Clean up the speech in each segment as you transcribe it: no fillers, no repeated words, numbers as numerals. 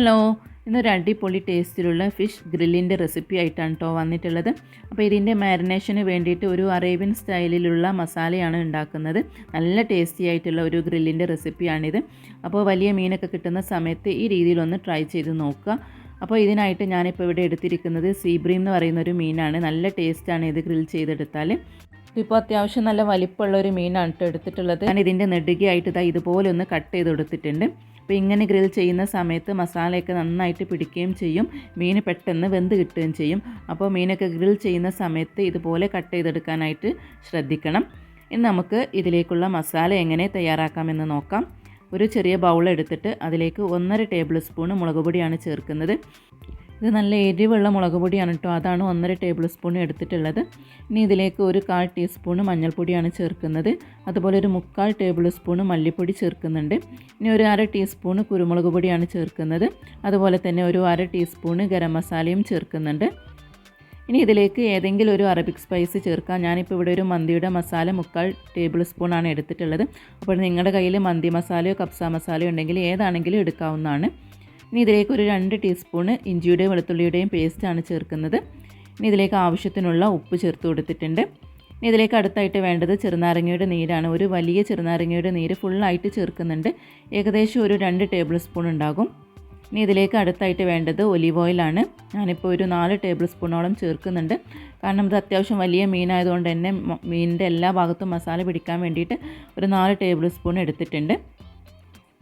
Hello, ഇന്നൊരു അടിപൊളി ടേസ്റ്റിലുള്ള fish ഗ്രില്ലിൻ്റെ recipe ആയിട്ടാണ് കേട്ടോ വന്നിട്ടുള്ളത്. അപ്പോൾ ഇതിൻ്റെ മാരിനേഷന് വേണ്ടിയിട്ട് ഒരു അറേബ്യൻ സ്റ്റൈലിലുള്ള മസാലയാണ് ഉണ്ടാക്കുന്നത്. നല്ല ടേസ്റ്റി ആയിട്ടുള്ള ഒരു ഗ്രില്ലിൻ്റെ റെസിപ്പിയാണിത്. അപ്പോൾ വലിയ മീനൊക്കെ കിട്ടുന്ന സമയത്ത് ഈ രീതിയിലൊന്ന് ട്രൈ ചെയ്ത് നോക്കുക. അപ്പോൾ ഇതിനായിട്ട് ഞാനിപ്പോൾ ഇവിടെ എടുത്തിരിക്കുന്നത് സീബ്രീം എന്ന് പറയുന്നൊരു മീനാണ്. നല്ല ടേസ്റ്റാണ് ഇത് ഗ്രിൽ ചെയ്തെടുത്താൽ. ഇപ്പോൾ അത്യാവശ്യം നല്ല വലിപ്പമുള്ളൊരു മീനാണ് കേട്ടോ എടുത്തിട്ടുള്ളത്. ഞാൻ ഇതിൻ്റെ നെടുകയായിട്ട് ഇതുപോലെ ഒന്ന് കട്ട് ചെയ്ത് കൊടുത്തിട്ടുണ്ട്. അപ്പോൾ ഇങ്ങനെ ഗ്രിൽ ചെയ്യുന്ന സമയത്ത് മസാലയൊക്കെ നന്നായിട്ട് പിടിക്കുകയും ചെയ്യും, മീൻ പെട്ടെന്ന് വെന്ത് കിട്ടുകയും ചെയ്യും. അപ്പോൾ മീനൊക്കെ ഗ്രിൽ ചെയ്യുന്ന സമയത്ത് ഇതുപോലെ കട്ട് ചെയ്തെടുക്കാനായിട്ട് ശ്രദ്ധിക്കണം. ഇനി നമുക്ക് ഇതിലേക്കുള്ള മസാല എങ്ങനെ തയ്യാറാക്കാമെന്ന് നോക്കാം. ഒരു ചെറിയ ബൗൾ എടുത്തിട്ട് അതിലേക്ക് 1.5 ടേബിൾ സ്പൂൺ മുളക് പൊടിയാണ് ചേർക്കുന്നത്. ഇത് നല്ല എരിവുള്ള മുളക് പൊടിയാണ് കേട്ടോ, അതാണ് 1.5 ടേബിൾ സ്പൂൺ എടുത്തിട്ടുള്ളത്. ഇനി ഇതിലേക്ക് ഒരു 1/4 ടീസ്പൂൺ മഞ്ഞൾപ്പൊടിയാണ് ചേർക്കുന്നത്. അതുപോലെ ഒരു 3/4 ടേബിൾ സ്പൂൺ മല്ലിപ്പൊടി ചേർക്കുന്നുണ്ട്. ഇനി ഒരു 1/2 ടീസ്പൂൺ കുരുമുളക് പൊടിയാണ് ചേർക്കുന്നത്. അതുപോലെ തന്നെ ഒരു 1/2 ടീസ്പൂൺ ഗരം മസാലയും ചേർക്കുന്നുണ്ട്. ഇനി ഇതിലേക്ക് ഏതെങ്കിലും ഒരു അറബിക് സ്പൈസ് ചേർക്കാം. ഞാനിപ്പോൾ ഇവിടെ ഒരു മന്തിയുടെ മസാല 3/4 ടേബിൾ സ്പൂണാണ് എടുത്തിട്ടുള്ളത്. അപ്പോൾ നിങ്ങളുടെ കയ്യിൽ മന്തി മസാലയോ കപ്സ മസാലയോ ഉണ്ടെങ്കിൽ ഏതാണെങ്കിലും എടുക്കാവുന്നതാണ്. ഇനി ഇതിലേക്ക് ഒരു 2 ടീസ്പൂണ് ഇഞ്ചിയുടെയും വെളുത്തുള്ളിയുടെയും പേസ്റ്റാണ് ചേർക്കുന്നത്. ഇനി ഇതിലേക്ക് ആവശ്യത്തിനുള്ള ഉപ്പ് ചേർത്ത് കൊടുത്തിട്ടുണ്ട്. ഇനി ഇതിലേക്ക് അടുത്തായിട്ട് വേണ്ടത് ചെറുനാരങ്ങയുടെ നീരാണ്. ഒരു വലിയ ചെറുനാരങ്ങയുടെ നീര് ഫുള്ളായിട്ട് ചേർക്കുന്നുണ്ട്. ഏകദേശം ഒരു 2 ടേബിൾ സ്പൂൺ ഉണ്ടാകും. ഇനി ഇതിലേക്ക് അടുത്തായിട്ട് വേണ്ടത് ഒലീവ് ഓയിലാണ്. ഞാനിപ്പോൾ ഒരു 4 ടേബിൾ സ്പൂണോളം ചേർക്കുന്നുണ്ട്. കാരണം ഇത് അത്യാവശ്യം വലിയ മീനായതുകൊണ്ട് തന്നെ മീനിൻ്റെ എല്ലാ ഭാഗത്തും മസാല പിടിക്കാൻ വേണ്ടിയിട്ട് ഒരു 4 ടേബിൾ സ്പൂൺ എടുത്തിട്ടുണ്ട്.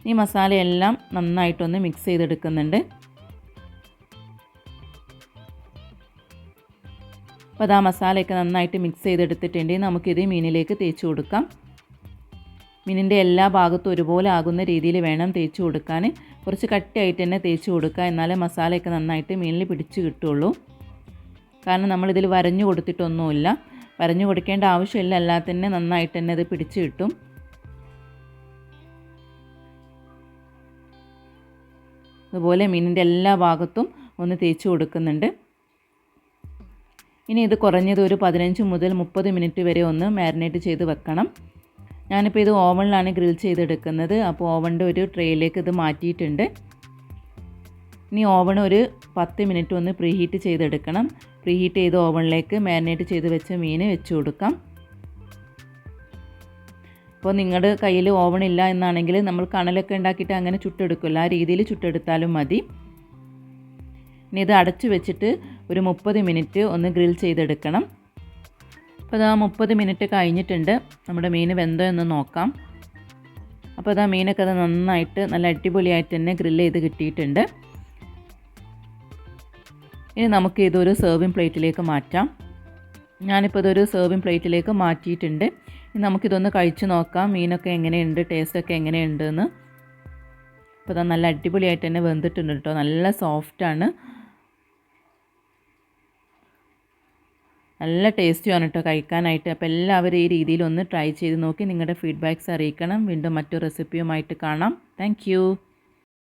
ഈ മസാലയെല്ലാം നന്നായിട്ടൊന്ന് മിക്സ് ചെയ്തെടുക്കുന്നുണ്ട്. അപ്പോൾ അത് ആ മസാലയൊക്കെ നന്നായിട്ട് മിക്സ് ചെയ്തെടുത്തിട്ടുണ്ടെങ്കിൽ നമുക്കിത് മീനിലേക്ക് തേച്ച് കൊടുക്കാം. മീനിൻ്റെ എല്ലാ ഭാഗത്തും ഒരുപോലെ ആകുന്ന രീതിയിൽ വേണം തേച്ച് കൊടുക്കാൻ. കുറച്ച് കട്ടിയായിട്ട് തന്നെ തേച്ച് കൊടുക്കുക, എന്നാലേ മസാലയൊക്കെ നന്നായിട്ട് മീനിൽ പിടിച്ച് കിട്ടുള്ളൂ. കാരണം നമ്മളിതിൽ വരഞ്ഞു കൊടുത്തിട്ടൊന്നുമില്ല, വരഞ്ഞു കൊടുക്കേണ്ട ആവശ്യമില്ല, അല്ലാതെ തന്നെ നന്നായിട്ട് തന്നെ ഇത് പിടിച്ച് കിട്ടും. അതുപോലെ മീനിൻ്റെ എല്ലാ ഭാഗത്തും ഒന്ന് തേച്ച് കൊടുക്കുന്നുണ്ട്. ഇനി ഇത് കുറഞ്ഞത് ഒരു 15 മുതൽ 30 മിനിറ്റ് വരെ ഒന്ന് മാരിനേറ്റ് ചെയ്ത് വെക്കണം. ഞാനിപ്പോൾ ഇത് ഓവനിലാണ് ഗ്രിൽ ചെയ്തെടുക്കുന്നത്. അപ്പോൾ ഓവൻ്റെ ഒരു ട്രേയിലേക്ക് ഇത് മാറ്റിയിട്ടുണ്ട്. ഇനി ഓവൺ ഒരു 10 മിനിറ്റ് ഒന്ന് പ്രീഹീറ്റ് ചെയ്തെടുക്കണം. പ്രീഹീറ്റ് ചെയ്ത് ഓവനിലേക്ക് മാരിനേറ്റ് ചെയ്ത് വെച്ച മീൻ വെച്ച് കൊടുക്കാം. അപ്പോൾ നിങ്ങളുടെ കയ്യിൽ ഓവൺ ഇല്ല എന്നാണെങ്കിൽ നമ്മൾ കണലൊക്കെ ഉണ്ടാക്കിയിട്ട് അങ്ങനെ ചുട്ടെടുക്കില്ല, ആ രീതിയിൽ ചുട്ടെടുത്താലും മതി. ഇനി ഇത് അടച്ചു വെച്ചിട്ട് ഒരു 30 മിനിറ്റ് ഒന്ന് ഗ്രിൽ ചെയ്തെടുക്കണം. അപ്പോൾ അത് 30 മിനിറ്റ് കഴിഞ്ഞിട്ടുണ്ട്. നമ്മുടെ മീൻ വെന്തോ എന്ന് നോക്കാം. അപ്പോൾ അത് മീനൊക്കെ അത് നന്നായിട്ട് നല്ല അടിപൊളിയായിട്ട് തന്നെ ഗ്രിൽ ചെയ്ത് കിട്ടിയിട്ടുണ്ട്. ഇനി നമുക്ക് ഇതൊരു സെർവിങ് പ്ലേറ്റിലേക്ക് മാറ്റാം. ഞാനിപ്പോൾ ഇതൊരു സെർവിങ് പ്ലേറ്റിലേക്ക് മാറ്റിയിട്ടുണ്ട്. ഇനി നമുക്കിതൊന്ന് കഴിച്ച് നോക്കാം, മീനൊക്കെ എങ്ങനെയുണ്ട്, ടേസ്റ്റൊക്കെ എങ്ങനെയുണ്ട് എന്ന്. അപ്പോൾ അത് നല്ല അടിപൊളിയായിട്ട് തന്നെ വെന്തിട്ടുണ്ട് കേട്ടോ, നല്ല സോഫ്റ്റാണ്, നല്ല ടേസ്റ്റിയാണ് കേട്ടോ കഴിക്കാനായിട്ട്. അപ്പോൾ എല്ലാവരും ഈ രീതിയിലൊന്ന് ട്രൈ ചെയ്ത് നോക്കി നിങ്ങളുടെ ഫീഡ്ബാക്ക്സ് അറിയിക്കണം. വീണ്ടും മറ്റൊരു റെസിപ്പിയുമായിട്ട് കാണാം. താങ്ക്